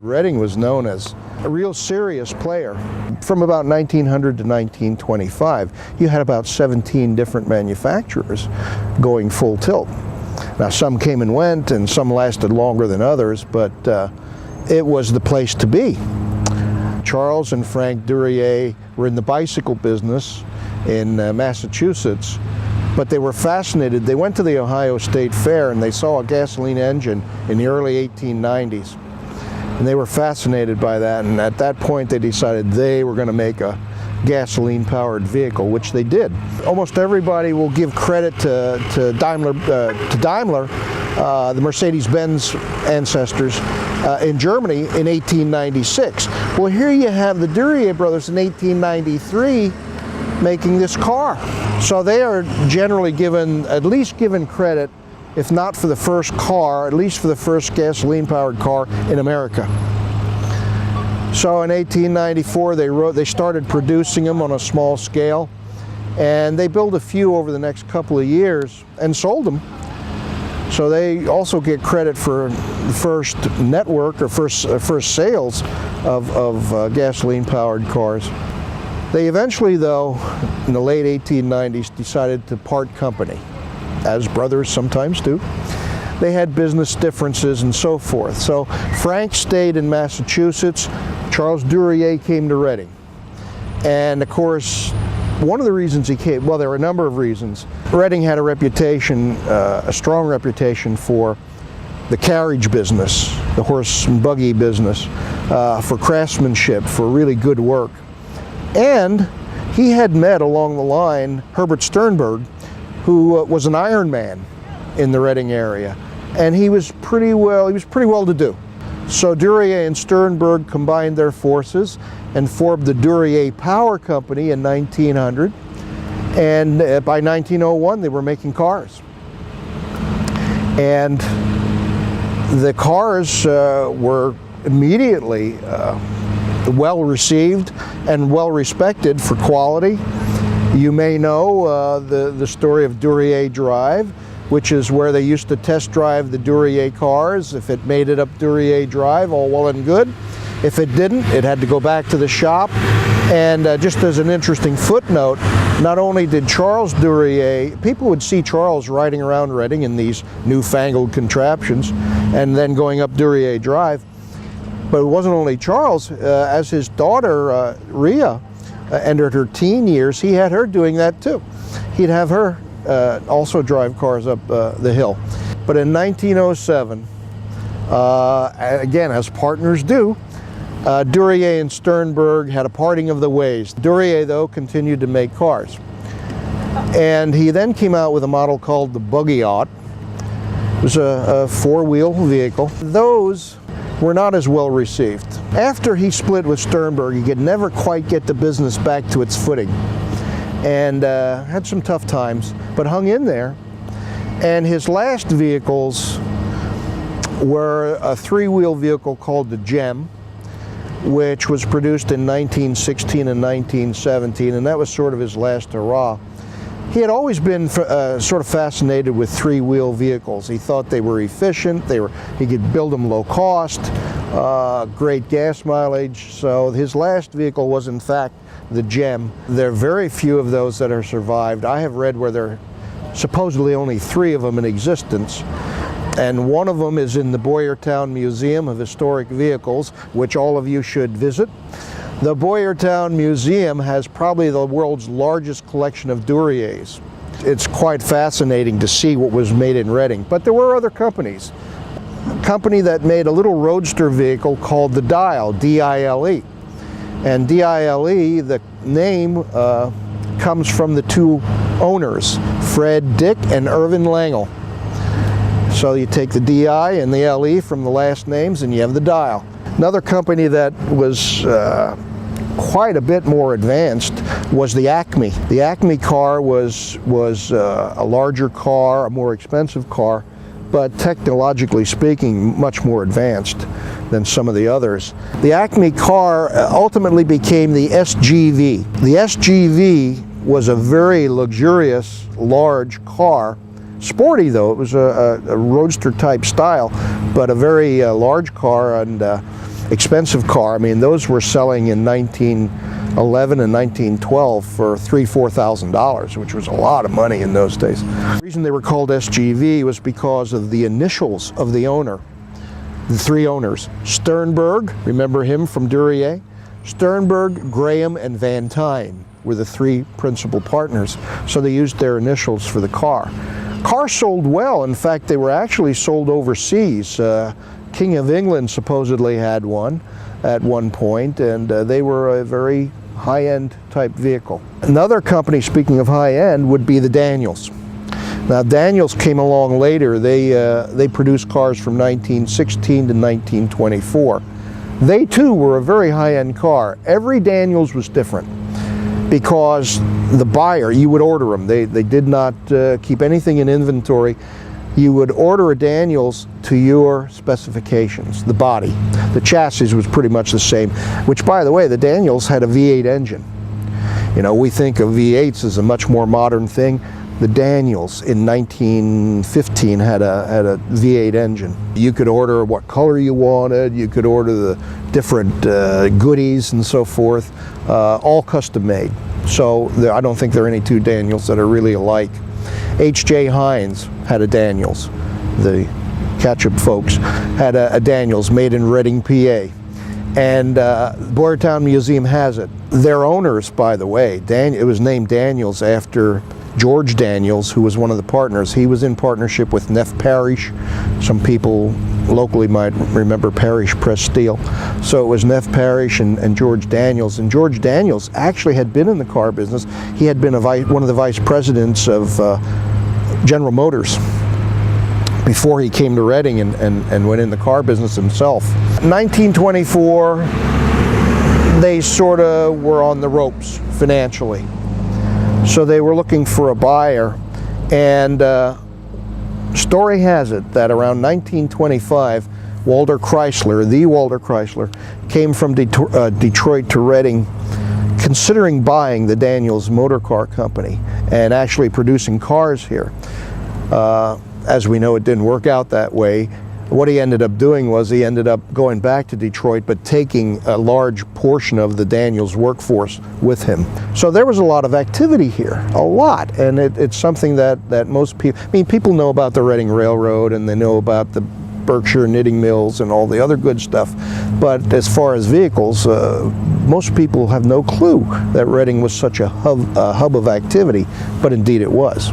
Reading was known as a real serious player. From about 1900 to 1925, you had about 17 different manufacturers going full tilt. Now some came and went and some lasted longer than others, but it was the place to be. Charles and Frank Duryea were in the bicycle business in Massachusetts, but they were fascinated. They went to the Ohio State Fair and they saw a gasoline engine in the early 1890s. And they were fascinated by that, and at that point they decided they were going to make a gasoline-powered vehicle, which they did. Almost everybody will give credit to Daimler, the Mercedes-Benz ancestors in Germany in 1896. Well, here you have the Durie Brothers in 1893 making this car. So they are generally given, at least given credit, if not for the first car, at least for the first gasoline-powered car in America. So in 1894, they started producing them on a small scale, and they built a few over the next couple of years and sold them. So they also get credit for the first network or first sales of gasoline-powered cars. They eventually, though, in the late 1890s, decided to part company, as brothers sometimes do. They had business differences and so forth. So Frank stayed in Massachusetts. Charles Duryea came to Reading. And of course, one of the reasons he came, well, there were a number of reasons. Reading had a reputation, a strong reputation for the carriage business, the horse and buggy business, for craftsmanship, for really good work. And he had met along the line Herbert Sternberg, who was an iron man in the Reading area, and he was pretty well to do. So Duryea and Sternberg combined their forces and formed the Durie Power Company in 1900, and by 1901 they were making cars. And the cars were immediately well received and well respected for quality. You may know the story of Duryea Drive, which is where they used to test drive the Duryea cars. If it made it up Duryea Drive, all well and good. If it didn't, it had to go back to the shop. And just as an interesting footnote, not only did Charles Duryea, people would see Charles riding around Reading in these newfangled contraptions and then going up Duryea Drive, but it wasn't only Charles. As his daughter, Rhea, entered her teen years, he had her doing that too. He'd have her also drive cars up the hill. But in 1907, again, as partners do, Duryea and Sternberg had a parting of the ways. Duryea, though, continued to make cars. And he then came out with a model called the Buggy-Yacht. It was a four-wheel vehicle. Those were not as well received. After he split with Sternberg, he could never quite get the business back to its footing, and had some tough times, but hung in there. And his last vehicles were a three-wheel vehicle called the Gem, which was produced in 1916 and 1917, and that was sort of his last hurrah. He had always been sort of fascinated with three-wheel vehicles. He thought they were efficient, he could build them low cost, great gas mileage. So his last vehicle was in fact the Gem. There are very few of those that are survived. I have read where there are supposedly only 3 of them in existence. And one of them is in the Boyertown Museum of Historic Vehicles, which all of you should visit. The Boyertown Museum has probably the world's largest collection of Duryers. It's quite fascinating to see what was made in Reading. But there were other companies. A company that made a little roadster vehicle called the Dial, D-I-L-E. And D-I-L-E, the name comes from the 2 owners, Fred Dick and Irvin Langle. So you take the D-I and the L-E from the last names and you have the Dial. Another company that was quite a bit more advanced was the ACME. The ACME car was a larger car, a more expensive car, but technologically speaking, much more advanced than some of the others. The ACME car ultimately became the SGV. The SGV was a very luxurious, large car. Sporty though, it was a roadster type style, but a very large car, and expensive car. I mean, those were selling in 1911 and 1912 for $3,000–4,000, which was a lot of money in those days. The reason they were called SGV was because of the initials of the owner. The three owners, Sternberg, remember him from Duryea? Sternberg, Graham, and Van Tyne were the three principal partners, so they used their initials for the car. Cars sold well. In fact, they were actually sold overseas. King of England supposedly had one at one point, and they were a very high-end type vehicle. Another company, speaking of high-end, would be the Daniels. Now, Daniels came along later. They produced cars from 1916 to 1924. They too were a very high-end car. Every Daniels was different because the buyer, you would order them. They did not keep anything in inventory. You would order a Daniels to your specifications, the body. The chassis was pretty much the same, which, by the way, the Daniels had a V8 engine. You know, we think of V8s as a much more modern thing. The Daniels in 1915 had a V8 engine. You could order what color you wanted, you could order the different goodies and so forth, all custom made. So I don't think there are any two Daniels that are really alike. H.J. Heinz had a Daniels. The ketchup folks had a Daniels made in Reading, PA. And Boyertown Museum has it. Their owners, by the way, it was named Daniels after George Daniels, who was one of the partners. He was in partnership with Neff Parrish. Some people locally might remember Parrish Press Steel. So it was Neff Parrish and George Daniels. And George Daniels actually had been in the car business. He had been one of the vice presidents of General Motors before he came to Reading and went in the car business himself. 1924, they sort of were on the ropes financially. So they were looking for a buyer, and story has it that around 1925, Walter Chrysler, the Walter Chrysler, came from Detroit to Reading, considering buying the Daniels Motor Car Company and actually producing cars here. As we know, it didn't work out that way. What he ended up doing was he ended up going back to Detroit, but taking a large portion of the Daniels workforce with him. So there was a lot of activity here, a lot, and it's something that most people, I mean, people know about the Reading Railroad and they know about the Berkshire knitting mills and all the other good stuff, but as far as vehicles, most people have no clue that Reading was such a hub of activity, but indeed it was.